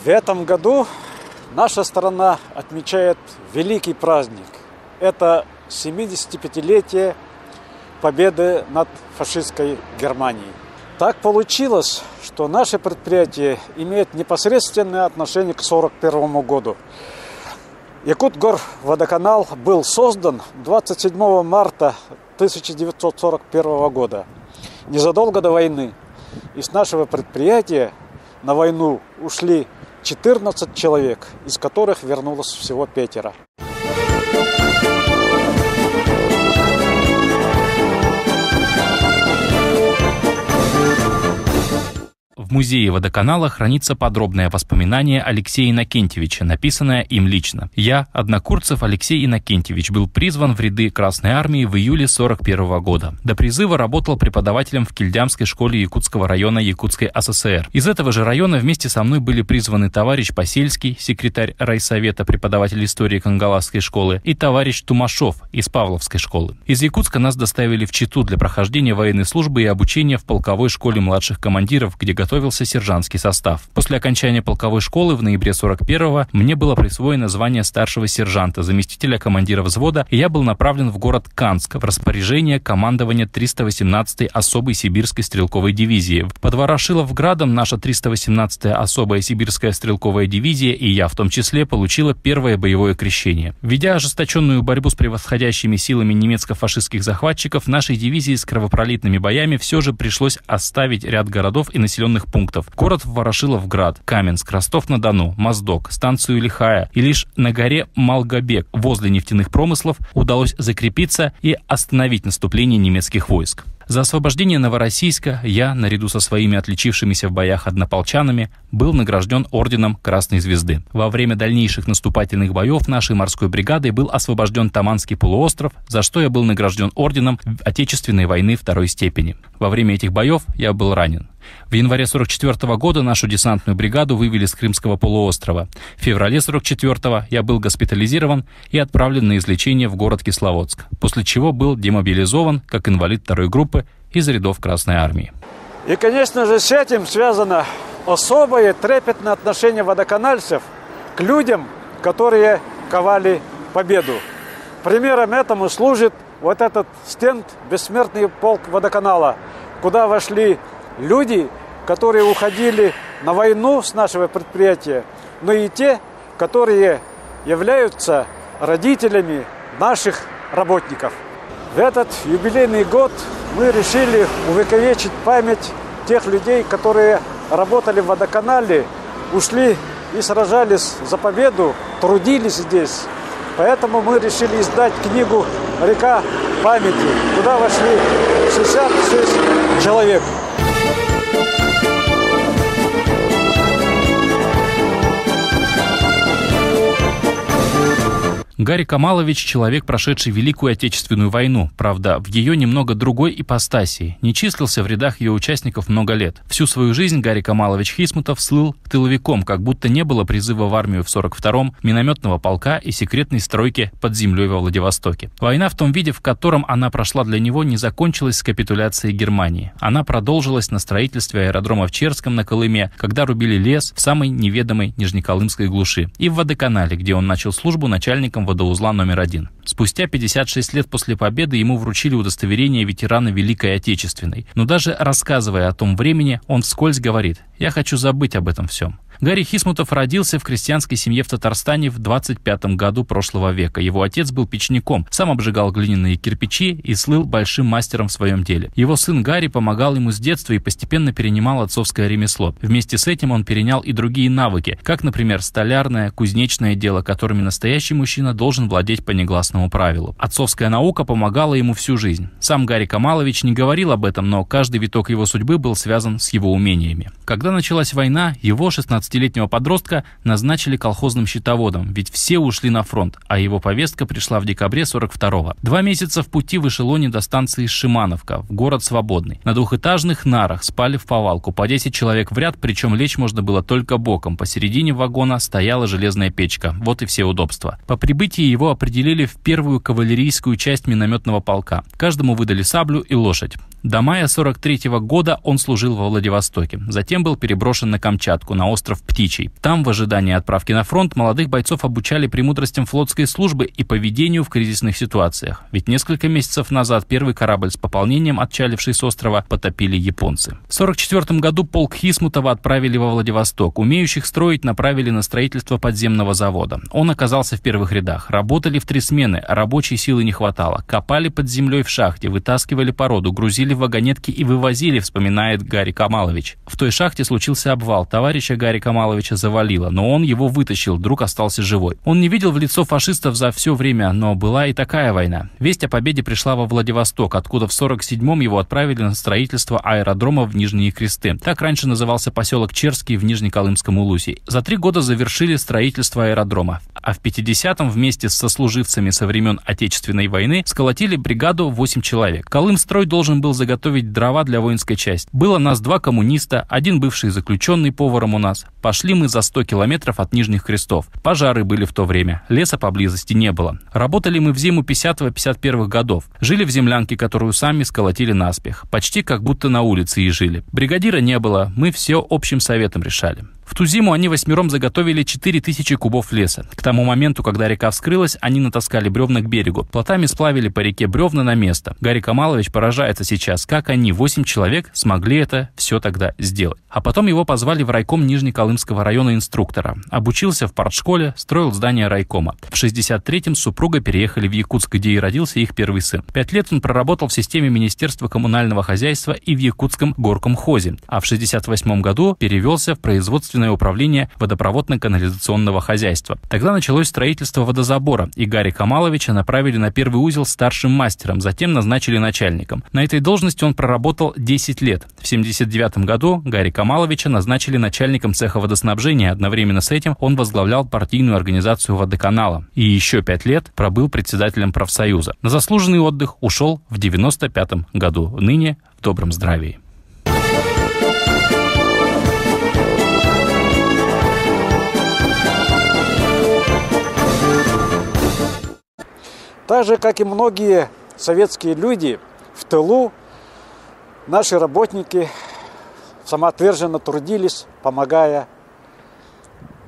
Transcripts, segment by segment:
В этом году наша страна отмечает великий праздник. Это 75-летие победы над фашистской Германией. Так получилось, что наше предприятие имеет непосредственное отношение к 1941 году. Якутгорводоканал был создан 27 марта 1941 года, незадолго до войны. И с нашего предприятия на войну ушли 14 человек, из которых вернулось всего 5. В музее водоканала хранится подробное воспоминание Алексея Иннокентьевича, написанное им лично. Я, однокурцев Алексей Иннокентьевич, был призван в ряды Красной Армии в июле 1941 года. До призыва работал преподавателем в Кильдямской школе Якутского района Якутской ССР. Из этого же района вместе со мной были призваны товарищ Посельский, секретарь райсовета, преподаватель истории Кангаласской школы, и товарищ Тумашов из Павловской школы. Из Якутска нас доставили в Читу для прохождения военной службы и обучения в полковой школе младших командиров, где готовился сержантский состав. После окончания полковой школы в ноябре 41-го мне было присвоено звание старшего сержанта, заместителя командира взвода, и я был направлен в город Канск в распоряжение командования 318-й особой сибирской стрелковой дивизии. Под Ворошиловградом наша 318-я особая сибирская стрелковая дивизия, и я в том числе, получила первое боевое крещение. Ведя ожесточенную борьбу с превосходящими силами немецко-фашистских захватчиков, нашей дивизии с кровопролитными боями все же пришлось оставить ряд городов и населенных пунктов. Город Ворошиловград, Каменск, Ростов-на-Дону, Моздок, станцию Лихая, и лишь на горе Малгобек возле нефтяных промыслов удалось закрепиться и остановить наступление немецких войск. За освобождение Новороссийска я, наряду со своими отличившимися в боях однополчанами, был награжден орденом Красной Звезды. Во время дальнейших наступательных боев нашей морской бригадой был освобожден Таманский полуостров, за что я был награжден орденом Отечественной войны 2-й степени. Во время этих боев я был ранен. В январе 1944 года нашу десантную бригаду вывели с Крымского полуострова. В феврале 1944 я был госпитализирован и отправлен на излечение в город Кисловодск, после чего был демобилизован как инвалид 2-й группы из рядов Красной Армии. И, конечно же, с этим связано особое трепетное отношение водоканальцев к людям, которые ковали победу. Примером этому служит вот этот стенд «Бессмертный полк водоканала», куда вошли люди, которые уходили на войну с нашего предприятия, но и те, которые являются родителями наших работников. В этот юбилейный год мы решили увековечить память тех людей, которые работали в водоканале, ушли и сражались за победу, трудились здесь. Поэтому мы решили издать книгу «Река памяти», куда вошли 66 человек. Гарри Камалович – человек, прошедший Великую Отечественную войну, правда, в ее немного другой ипостаси, не числился в рядах ее участников много лет. Всю свою жизнь Гарри Камалович Хисмутов слыл тыловиком, как будто не было призыва в армию в 42-м, минометного полка и секретной стройки под землей во Владивостоке. Война в том виде, в котором она прошла для него, не закончилась с капитуляцией Германии. Она продолжилась на строительстве аэродрома в Черском на Колыме, когда рубили лес в самой неведомой Нижнеколымской глуши, и в водоканале, где он начал службу начальником водоузла номер 1. Спустя 56 лет после победы ему вручили удостоверение ветерана Великой Отечественной. Но даже рассказывая о том времени, он вскользь говорит: «Я хочу забыть об этом всем». Гарри Хисмутов родился в крестьянской семье в Татарстане в 25 году прошлого века. Его отец был печником, сам обжигал глиняные кирпичи и слыл большим мастером в своем деле. Его сын Гарри помогал ему с детства и постепенно перенимал отцовское ремесло. Вместе с этим он перенял и другие навыки, как, например, столярное, кузнечное дело, которыми настоящий мужчина должен владеть по негласному правилу. Отцовская наука помогала ему всю жизнь. Сам Гарри Камалович не говорил об этом, но каждый виток его судьбы был связан с его умениями. Когда началась война, его 16-летнего подростка назначили колхозным счетоводом, ведь все ушли на фронт, а его повестка пришла в декабре 42-го. 2 месяца в пути в эшелоне до станции Шимановка, в город Свободный. На двухэтажных нарах спали в повалку, по 10 человек в ряд, причем лечь можно было только боком. Посередине вагона стояла железная печка. Вот и все удобства. По прибытии его определили в первую кавалерийскую часть минометного полка. Каждому выдали саблю и лошадь. До мая 43-го года он служил во Владивостоке. Затем был был переброшен на Камчатку, на остров Птичий. Там, в ожидании отправки на фронт, молодых бойцов обучали премудростям флотской службы и поведению в кризисных ситуациях. Ведь несколько месяцев назад первый корабль с пополнением, отчаливший с острова, потопили японцы. В 1944 году полк Хисмутова отправили во Владивосток. Умеющих строить направили на строительство подземного завода. Он оказался в первых рядах. Работали в 3 смены, а рабочей силы не хватало. Копали под землей в шахте, вытаскивали породу, грузили в вагонетки и вывозили, вспоминает Гарри Камалович. В той шахте случился обвал. Товарища Гарри Камаловича завалило, но он его вытащил, друг остался живой. Он не видел в лицо фашистов за все время, но была и такая война. Весть о победе пришла во Владивосток, откуда в 1947-м его отправили на строительство аэродрома в Нижние Кресты. Так раньше назывался поселок Черский в Нижнеколымском Улусе. За 3 года завершили строительство аэродрома. А в 50-м вместе с сослуживцами со времен Отечественной войны сколотили бригаду 8 человек. Колымстрой должен был заготовить дрова для воинской части. Было нас 2 коммуниста, 1 бывший заключенный поваром у нас. Пошли мы за 100 километров от Нижних Крестов. Пожары были в то время. Леса поблизости не было. Работали мы в зиму 50-51 годов. Жили в землянке, которую сами сколотили наспех. Почти как будто на улице и жили. Бригадира не было, мы все общим советом решали. В ту зиму они 8 заготовили 4000 кубов леса. К тому моменту, когда река вскрылась, они натаскали бревна к берегу. Плотами сплавили по реке бревна на место. Гарри Камалович поражается сейчас, как они, 8 человек, смогли это все тогда сделать. А потом его позвали в райком Нижнеколымского района инструктора. Обучился в партшколе, строил здание райкома. В 1963-м супруга переехали в Якутск, где и родился их первый сын. 5 лет он проработал в системе Министерства коммунального хозяйства и в Якутском горкомхозе. А в 1968 году перевелся в производство управление водопроводно-канализационного хозяйства. Тогда началось строительство водозабора, и Гарри Камаловича направили на первый узел старшим мастером, затем назначили начальником. На этой должности он проработал 10 лет. В 1979 году Гарри Камаловича назначили начальником цеха водоснабжения, одновременно с этим он возглавлял партийную организацию водоканала. И еще 5 лет пробыл председателем профсоюза. На заслуженный отдых ушел в 1995 году, ныне в добром здравии. Так же, как и многие советские люди, в тылу наши работники самоотверженно трудились, помогая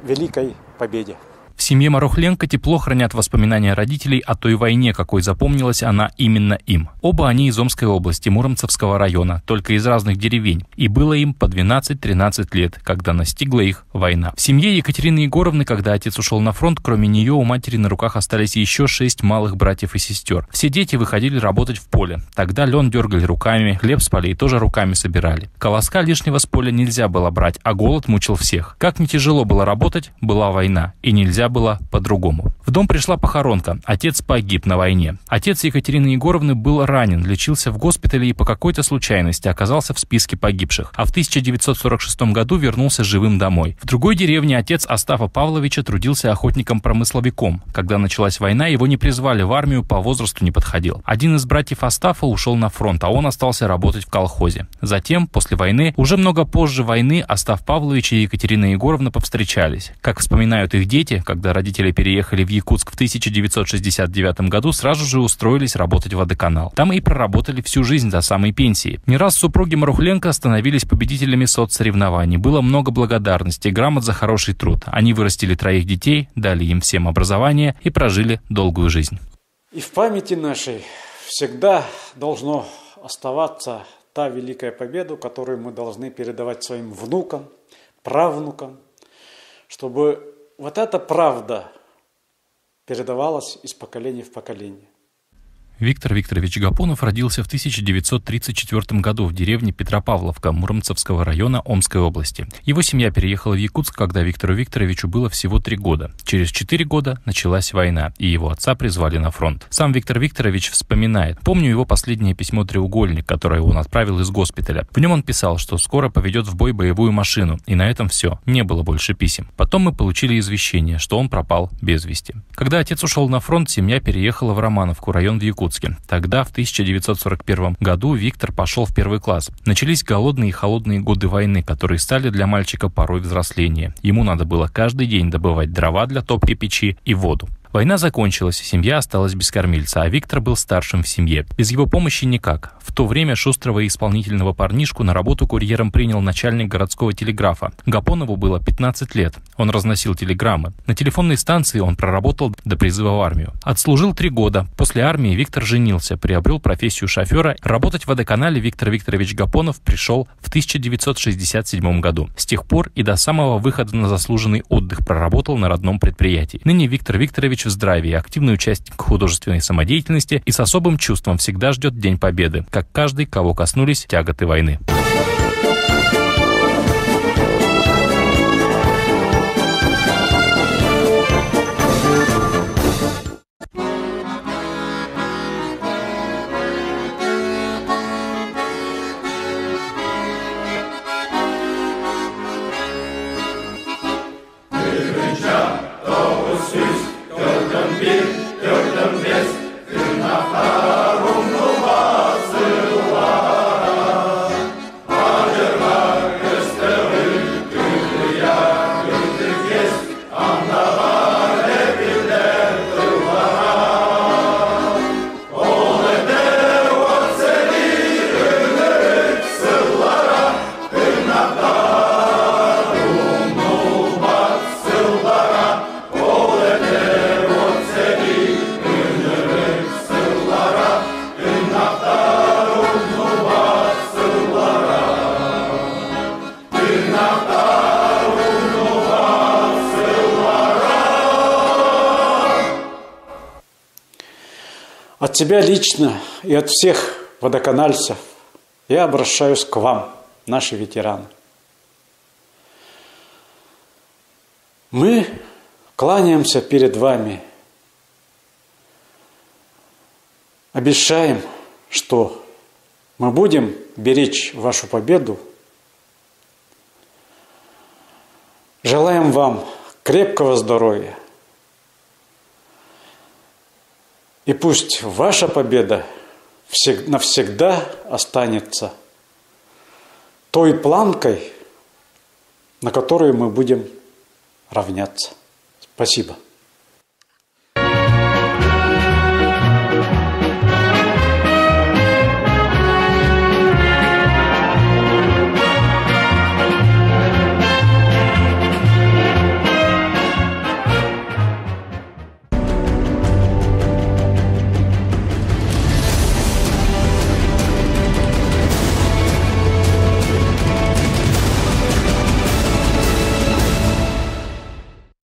великой победе. В семье Марухленко тепло хранят воспоминания родителей о той войне, какой запомнилась она именно им. Оба они из Омской области, Муромцевского района, только из разных деревень. И было им по 12-13 лет, когда настигла их война. В семье Екатерины Егоровны, когда отец ушел на фронт, кроме нее у матери на руках остались еще 6 малых братьев и сестер. Все дети выходили работать в поле. Тогда лен дергали руками, хлеб с полей тоже руками собирали. Колоска лишнего с поля нельзя было брать, а голод мучил всех. Как не тяжело было работать, была война, и нельзя было по-другому. В дом пришла похоронка. Отец погиб на войне. Отец Екатерины Егоровны был ранен, лечился в госпитале и по какой-то случайности оказался в списке погибших. А в 1946 году вернулся живым домой. В другой деревне отец Остафа Павловича трудился охотником-промысловиком. Когда началась война, его не призвали в армию, по возрасту не подходил. Один из братьев Остафа ушел на фронт, а он остался работать в колхозе. Затем, после войны, уже много позже войны, Остаф Павлович и Екатерина Егоровна повстречались. Как вспоминают их дети, когда родители переехали в Якутск в 1969 году, сразу же устроились работать в водоканал. Там и проработали всю жизнь до самой пенсии. Не раз супруги Марухленко становились победителями соцсоревнований. Было много благодарности, грамот за хороший труд. Они вырастили 3 детей, дали им всем образование и прожили долгую жизнь. И в памяти нашей всегда должно оставаться та великая победа, которую мы должны передавать своим внукам, правнукам, чтобы вот эта правда передавалась из поколения в поколение. Виктор Викторович Гапонов родился в 1934 году в деревне Петропавловка Муромцевского района Омской области. Его семья переехала в Якутск, когда Виктору Викторовичу было всего 3 года. Через 4 года началась война, и его отца призвали на фронт. Сам Виктор Викторович вспоминает: «Помню его последнее письмо «Треугольник», которое он отправил из госпиталя. В нем он писал, что скоро поведет в бой боевую машину, и на этом все. Не было больше писем. Потом мы получили извещение, что он пропал без вести». Когда отец ушел на фронт, семья переехала в Романовку, район в Якутске. Тогда, в 1941 году, Виктор пошел в 1 класс. Начались голодные и холодные годы войны, которые стали для мальчика порой взросления. Ему надо было каждый день добывать дрова для топки печи и воду. Война закончилась, семья осталась без кормильца, а Виктор был старшим в семье. Без его помощи никак. В то время шустрого и исполнительного парнишку на работу курьером принял начальник городского телеграфа. Гапонову было 15 лет. Он разносил телеграммы. На телефонной станции он проработал до призыва в армию. Отслужил 3 года. После армии Виктор женился, приобрел профессию шофера. Работать в водоканале Виктор Викторович Гапонов пришел в 1967 году. С тех пор и до самого выхода на заслуженный отдых проработал на родном предприятии. Ныне Виктор Викторович в здравии, активный участник художественной самодеятельности и с особым чувством всегда ждет День Победы, как каждый, кого коснулись тяготы войны. От себя лично и от всех водоканальцев я обращаюсь к вам, наши ветераны. Мы кланяемся перед вами, обещаем, что мы будем беречь вашу победу. Желаем вам крепкого здоровья. И пусть ваша победа навсегда останется той планкой, на которую мы будем равняться. Спасибо.